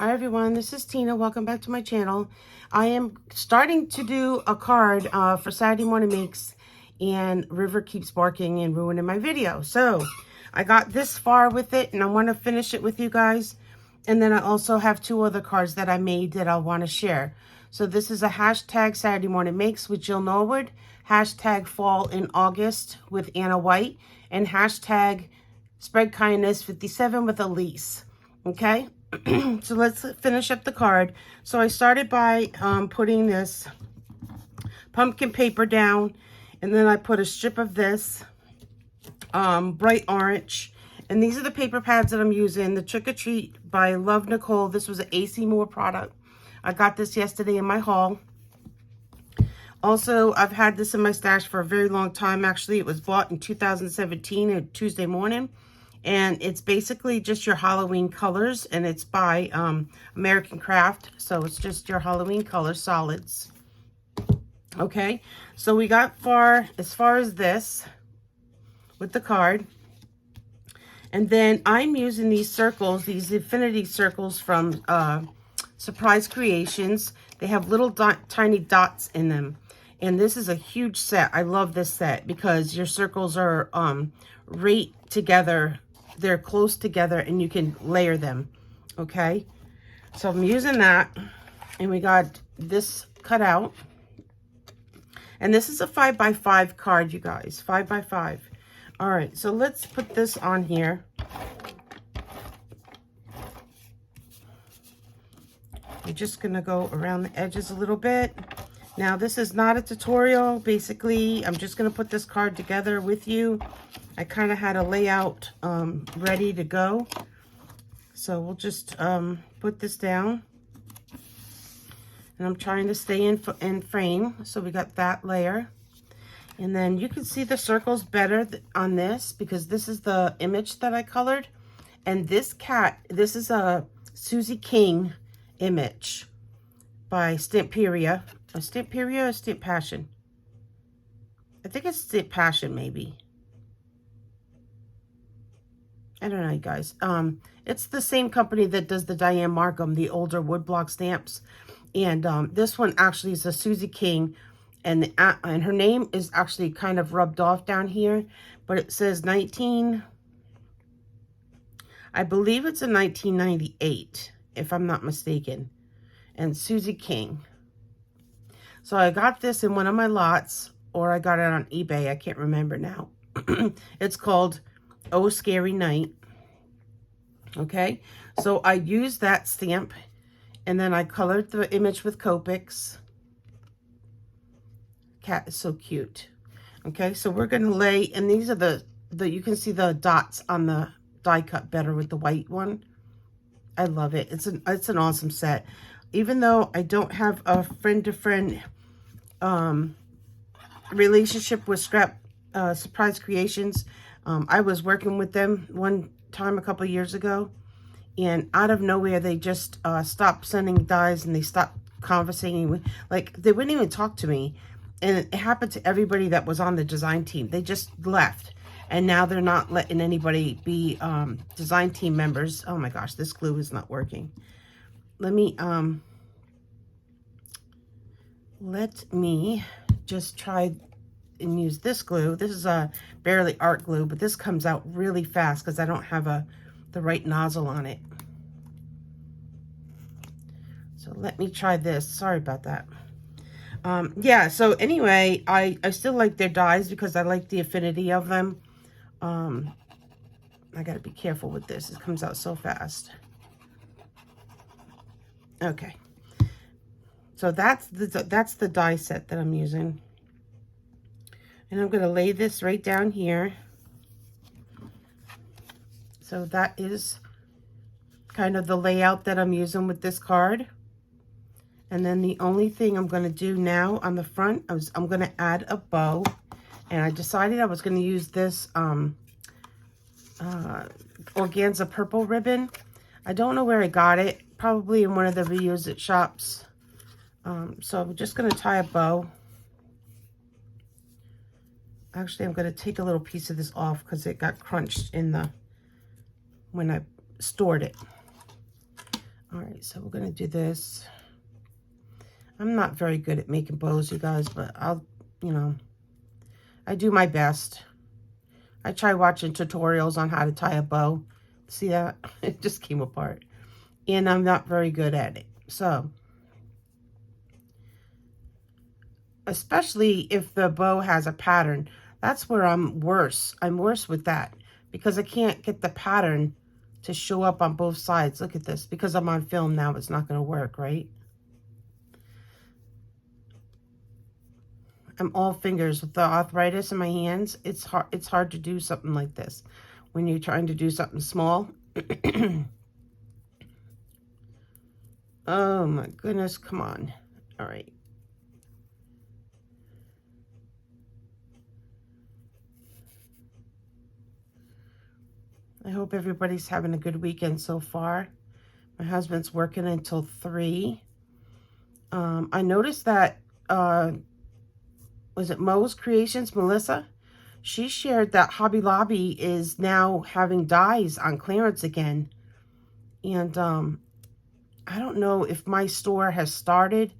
Hi everyone, this is Tina. Welcome back to my channel. I am starting to do a card for Saturday Morning Makes, and River keeps barking and ruining my video. So I got this far with it and I want to finish it with you guys. And then I also have two other cards that I made that I want to share. So this is a hashtag Saturday Morning Makes with Jill Norwood, hashtag Fall in August with Anna White, and hashtag Spread Kindness 57 with Alease. Okay? So let's finish up the card. So I started by putting this pumpkin paper down, and then I put a strip of this bright orange, and these are the paper pads that I'm using. The Trick or Treat by Love Nicole. This was an AC Moore product. I got this yesterday in my haul. Also, I've had this in my stash for a very long time. Actually, it was bought in 2017, a Tuesday morning. And it's basically just your Halloween colors, and it's by American Craft. So it's just your Halloween color solids. Okay, so we got as far as this with the card. And then I'm using these circles, these infinity circles from Surprise Creations. They have little tiny dots in them. And this is a huge set. I love this set because your circles are right together. They're close together and you can layer them. Okay, so I'm using that, and we got this cut out, and this is a 5x5 card, you guys. 5x5. All right, so let's put this on here. We're just gonna go around the edges a little bit. Now, this is not a tutorial. Basically, I'm just gonna put this card together with you. I kind of had a layout ready to go. So we'll just put this down. And I'm trying to stay in frame. So we got that layer. And then you can see the circles better on this because this is the image that I colored. And this cat, this is a Susie King image by Stamperia. A Stamperia or Stamp Passion? I think it's Stamp Passion, maybe. I don't know, you guys. It's the same company that does the Diane Markham, the older woodblock stamps. And this one actually is a Susie King. And her name is actually kind of rubbed off down here. But it says I believe it's a 1998, if I'm not mistaken. And Susie King. So I got this in one of my lots, or I got it on eBay. I can't remember now. It's called Oh Scary Night. Okay, so I used that stamp, and then I colored the image with Copics. Cat is so cute. Okay, so we're going to lay, and these are the you can see the dots on the die cut better with the white one. I love it. It's an awesome set. Even though I don't have a friend-to-friend relationship with Surprise Creations, I was working with them one time a couple years ago, and out of nowhere they just stopped sending dies, and they stopped conversating with, like, they wouldn't even talk to me. And it happened to everybody that was on the design team. They just left, and now they're not letting anybody be design team members. Oh my gosh, this glue is not working. Let me just try and use this glue. This is a Barely Art glue, but this comes out really fast because I don't have the right nozzle on it. So let me try this. Sorry about that. Yeah, so anyway, I still like their dies because I like the affinity of them. I gotta be careful with this. It comes out so fast. Okay. So that's the die set that I'm using. And I'm going to lay this right down here. So that is kind of the layout that I'm using with this card. And then the only thing I'm going to do now on the front, I'm going to add a bow. And I decided I was going to use this organza purple ribbon. I don't know where I got it. Probably in one of the reuse it shops. So I'm just going to tie a bow. Actually, I'm going to take a little piece of this off because it got crunched in when I stored it. All right, right, so we're going to do this. I'm not very good at making bows, you guys, but I'll, you know, I do my best. I try watching tutorials on how to tie a bow. See that? It just came apart. And I'm not very good at it. So, especially if the bow has a pattern, that's where I'm worse. I'm worse with that because I can't get the pattern to show up on both sides. Look at this. Because I'm on film now, it's not going to work, right? I'm all fingers. With the arthritis in my hands, it's hard to do something like this when you're trying to do something small. Oh my goodness, come on. All right. I hope everybody's having a good weekend so far. My husband's working until 3. I noticed that, was it Mo's Creations, Melissa? She shared that Hobby Lobby is now having dies on clearance again. And I don't know if my store has started.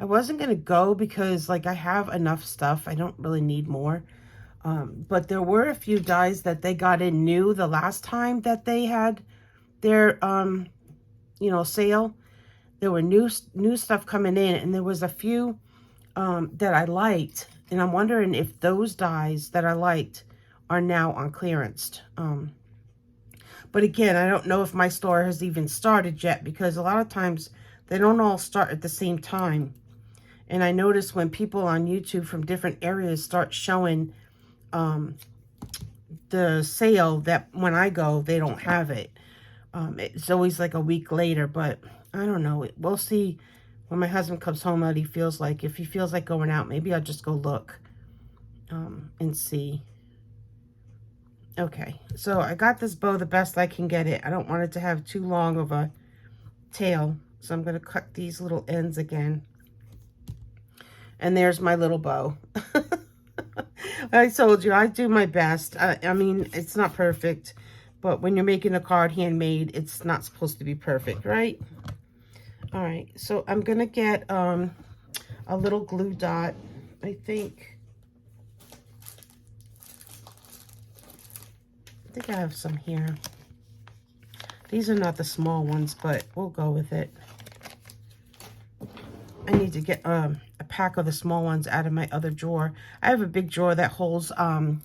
I wasn't going to go because, like, I have enough stuff. I don't really need more. But there were a few dies that they got in new the last time that they had their, you know, sale. There were new stuff coming in, and there was a few that I liked. And I'm wondering if those dies that I liked are now on clearance. But again, I don't know if my store has even started yet because a lot of times they don't all start at the same time. And I notice when people on YouTube from different areas start showing the sale, that when I go, they don't have it. It's always like a week later, but I don't know. We'll see when my husband comes home what he feels like. If he feels like going out, maybe I'll just go look and see. Okay, so I got this bow the best I can get it. I don't want it to have too long of a tail, so I'm going to cut these little ends again. And there's my little bow. I told you, I do my best. I mean, it's not perfect, but when you're making a card handmade, it's not supposed to be perfect, right? All right, so I'm going to get a little glue dot, I think I have some here. These are not the small ones, but we'll go with it. I need to get a pack of the small ones out of my other drawer. I have a big drawer that holds all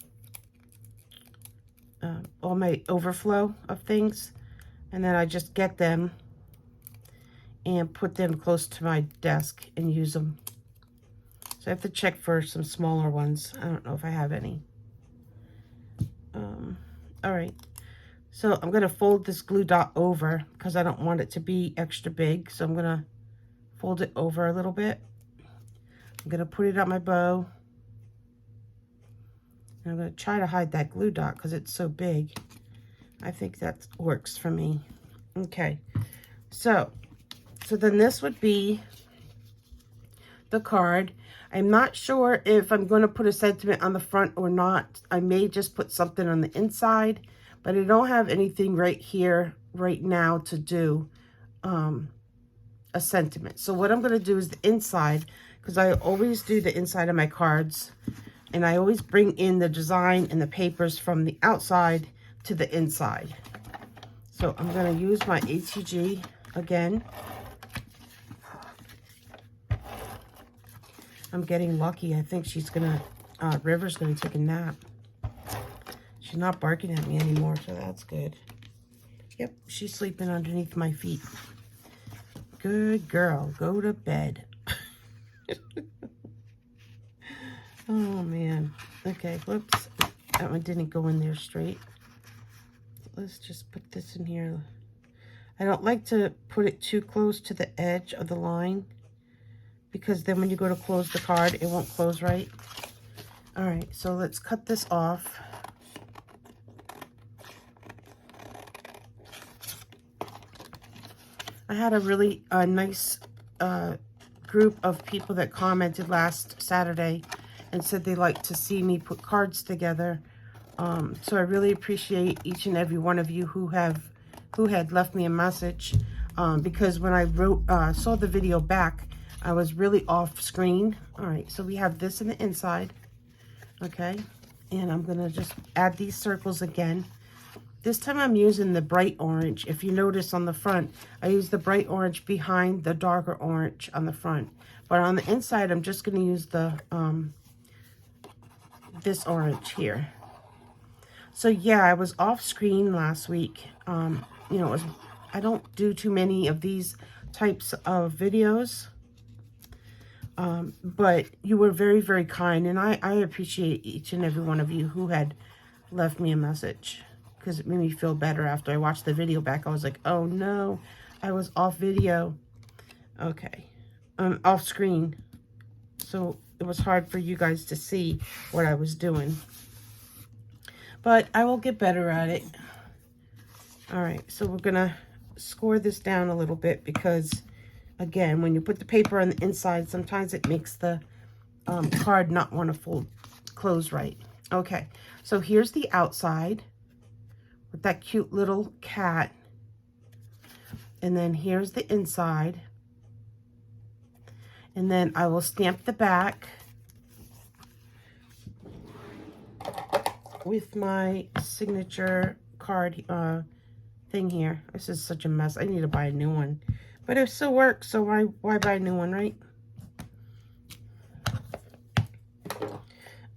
my overflow of things, and then I just get them and put them close to my desk and use them. So I have to check for some smaller ones. I don't know if I have any. All right, so I'm going to fold this glue dot over because I don't want it to be extra big. So I'm going to fold it over a little bit. I'm going to put it on my bow. And I'm going to try to hide that glue dot because it's so big. I think that works for me. Okay, so then this would be the card. I'm not sure if I'm going to put a sentiment on the front or not. I may just put something on the inside, but I don't have anything right here right now to do a sentiment. So what I'm going to do is the inside, because I always do the inside of my cards, and I always bring in the design and the papers from the outside to the inside. So I'm going to use my ATG again. I'm getting lucky. I think she's gonna, River's gonna take a nap. She's not barking at me anymore, so that's good. Yep, she's sleeping underneath my feet. Good girl, go to bed. Oh man. Okay, whoops. That one didn't go in there straight. Let's just put this in here. I don't like to put it too close to the edge of the line, because then when you go to close the card, it won't close right. All right, so let's cut this off. I had a really nice group of people that commented last Saturday and said they like to see me put cards together. So I really appreciate each and every one of you who had left me a message. because when I saw the video back, I was really off screen. All right, so we have this in the inside, okay? And I'm gonna just add these circles again. This time I'm using the bright orange. If you notice on the front, I use the bright orange behind the darker orange on the front. But on the inside, I'm just gonna use the this orange here. So yeah, I was off screen last week. You know, I don't do too many of these types of videos. But you were very, very kind, and I appreciate each and every one of you who had left me a message, because it made me feel better after I watched the video back. I was like, oh no, I was off video. Okay, off screen. So it was hard for you guys to see what I was doing. But I will get better at it. All right, so we're gonna score this down a little bit because, again, when you put the paper on the inside, sometimes it makes the card not want to close right. Okay, so here's the outside with that cute little cat. And then here's the inside. And then I will stamp the back with my signature card thing here. This is such a mess. I need to buy a new one. But it still works, so why buy a new one, right?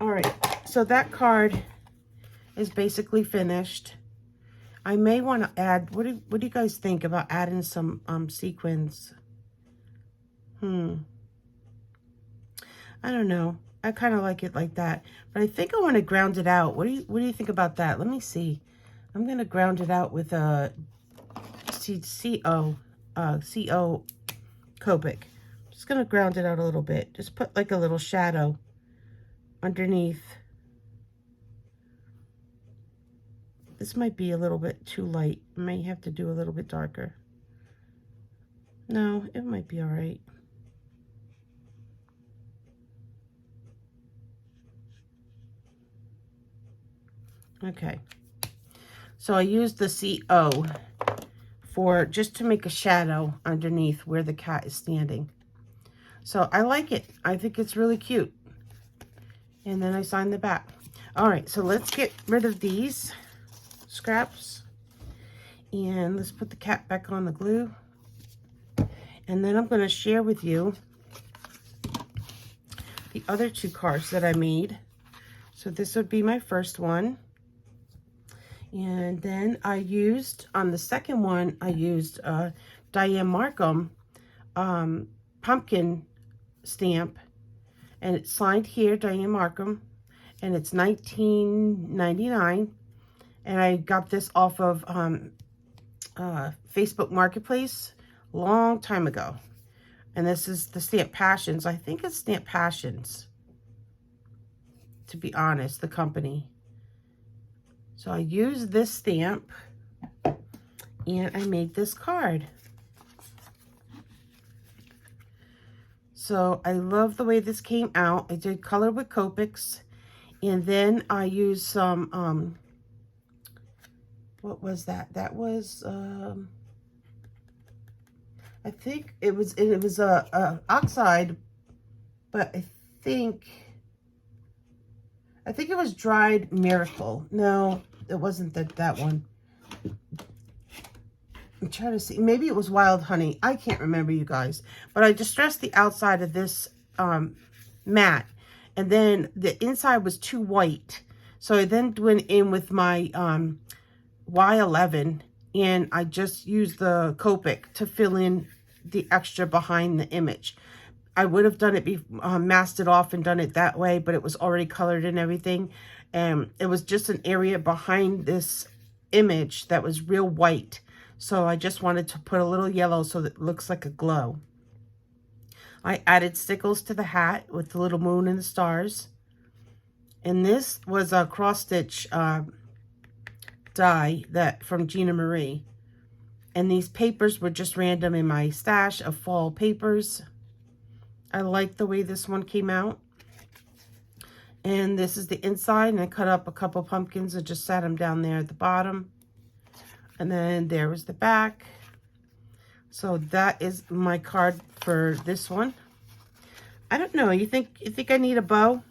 All right, so that card is basically finished. I may want to add, what do you guys think about adding some sequins? I don't know. I kind of like it like that, but I think I want to ground it out. What do you think about that? Let me see. I'm going to ground it out with a CO Copic. Just going to ground it out a little bit. Just put like a little shadow underneath. This might be a little bit too light. I may have to do a little bit darker. No, it might be all right. Okay. So I used the CO for just to make a shadow underneath where the cat is standing. So I like it. I think it's really cute. And then I signed the back. All right, so let's get rid of these scraps. And let's put the cat back on the glue. And then I'm going to share with you the other two cards that I made. So this would be my first one. And then I used, on the second one, I used Diane Markham pumpkin stamp. And it's signed here, Diane Markham. And it's $19.99. And I got this off of Facebook Marketplace a long time ago. And this is the Stamp Passions. I think it's Stamp Passions, to be honest, the company. So I used this stamp and I made this card. So I love the way this came out. I did color with Copics, and then I used some, what was that? That was, I think it was a oxide, but I think it was dried Miracle. No, it wasn't that one. I'm trying to see. Maybe it was Wild Honey. I can't remember, you guys. But I distressed the outside of this mat. And then the inside was too white. So I then went in with my Y11. And I just used the Copic to fill in the extra behind the image. I would have done it, masked it off and done it that way, but it was already colored and everything. And it was just an area behind this image that was real white. So I just wanted to put a little yellow so that it looks like a glow. I added stickles to the hat with the little moon and the stars. And this was a cross-stitch die from Gina Marie. And these papers were just random in my stash of fall papers. I like the way this one came out. And this is the inside, and I cut up a couple pumpkins and just sat them down there at the bottom. And then there was the back. So that is my card for this one. I don't know. You think I need a bow?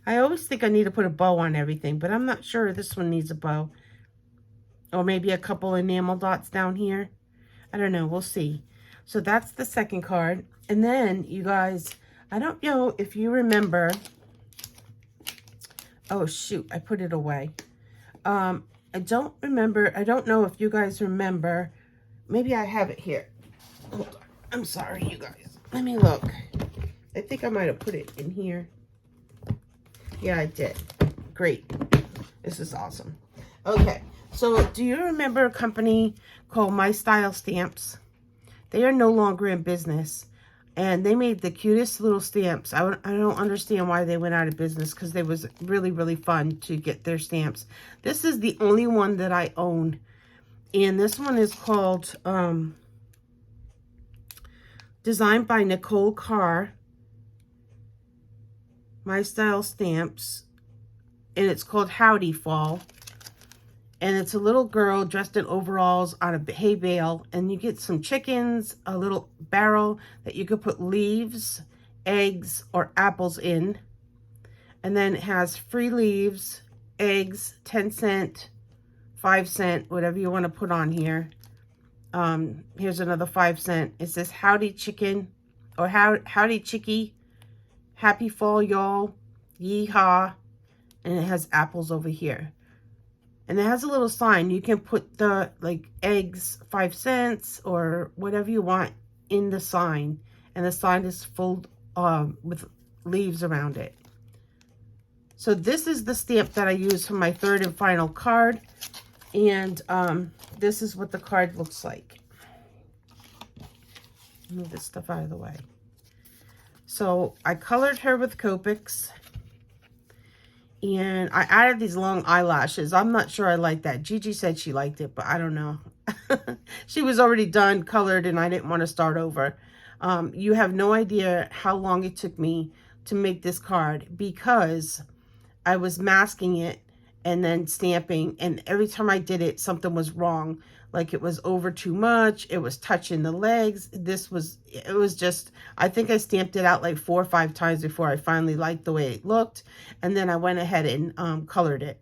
I always think I need to put a bow on everything, but I'm not sure this one needs a bow. Or maybe a couple enamel dots down here. I don't know. We'll see. So that's the second card. And then, you guys, I don't know if you remember. Oh, shoot. I put it away. I don't remember. I don't know if you guys remember. Maybe I have it here. Hold on. I'm sorry, you guys. Let me look. I think I might have put it in here. Yeah, I did. Great. This is awesome. Okay. So, do you remember a company called My Style Stamps? They are no longer in business. And they made the cutest little stamps. I don't understand why they went out of business, because they was really, really fun to get their stamps. This is the only one that I own. And this one is called designed by Nicole Carr. My Style Stamps. And it's called Howdy Fall. And it's a little girl dressed in overalls on a hay bale. And you get some chickens, a little barrel that you could put leaves, eggs, or apples in. And then it has free leaves, eggs, 10-cent, 5-cent, whatever you want to put on here. Here's another 5-cent. It says Howdy Chicken, or Howdy Chickie, Happy Fall Y'all, Yeehaw. And it has apples over here. And it has a little sign. You can put the, like, eggs, 5 cents, or whatever you want in the sign. And the sign is full with leaves around it. So this is the stamp that I use for my third and final card. And this is what the card looks like. Move this stuff out of the way. So I colored her with Copics. And I added these long eyelashes. I'm not sure I like that. Gigi said she liked it, but I don't know. She was already done, colored, and I didn't want to start over. You have no idea how long it took me to make this card, because I was masking it and then stamping. And every time I did it, something was wrong. Like it was over too much. It was touching the legs. It was just, I think I stamped it out like 4 or 5 times before I finally liked the way it looked. And then I went ahead and colored it.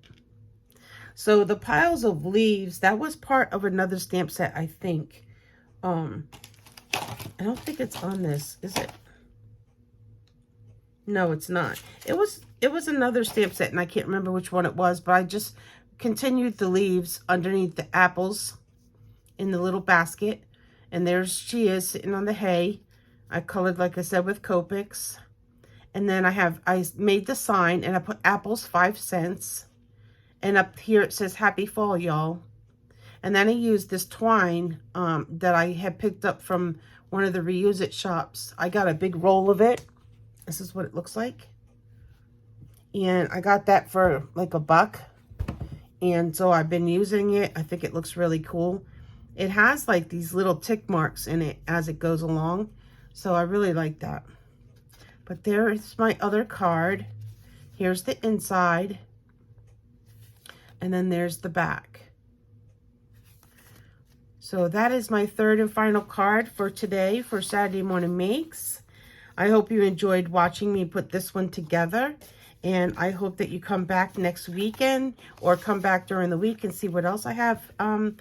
So the piles of leaves, that was part of another stamp set, I think. I don't think it's on this, is it? No, it's not. It was another stamp set, and I can't remember which one it was, but I just continued the leaves underneath the apples in the little basket. And there she is sitting on the hay. I colored, like I said, with Copics. And then I made the sign, and I put apples 5 cents. And up here it says Happy Fall, y'all. And then I used this twine that I had picked up from one of the reuse it shops. I got a big roll of it. This is what it looks like. And I got that for like $1. And so I've been using it. I think it looks really cool. It has like these little tick marks in it as it goes along. So I really like that. But there is my other card. Here's the inside. And then there's the back. So that is my third and final card for today for Saturday Morning Makes. I hope you enjoyed watching me put this one together. And I hope that you come back next weekend or come back during the week and see what else I have on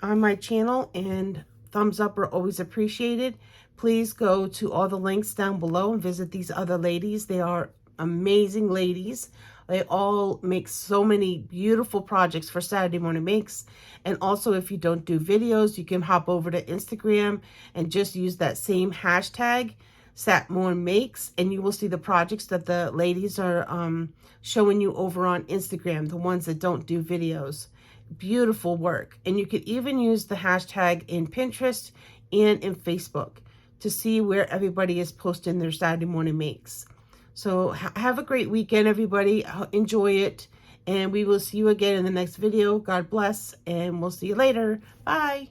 my channel. And thumbs up are always appreciated. Please go to all the links down below and visit these other ladies. They are amazing ladies. They all make so many beautiful projects for Saturday Morning Makes. And also, if you don't do videos, you can hop over to Instagram and just use that same hashtag, #SatMornMakes, and you will see the projects that the ladies are showing you over on Instagram, the ones that don't do videos. Beautiful work. And you could even use the hashtag in Pinterest and in Facebook to see where everybody is posting their Saturday Morning Makes. So have a great weekend, everybody. Enjoy it. And we will see you again in the next video. God bless. And we'll see you later. Bye.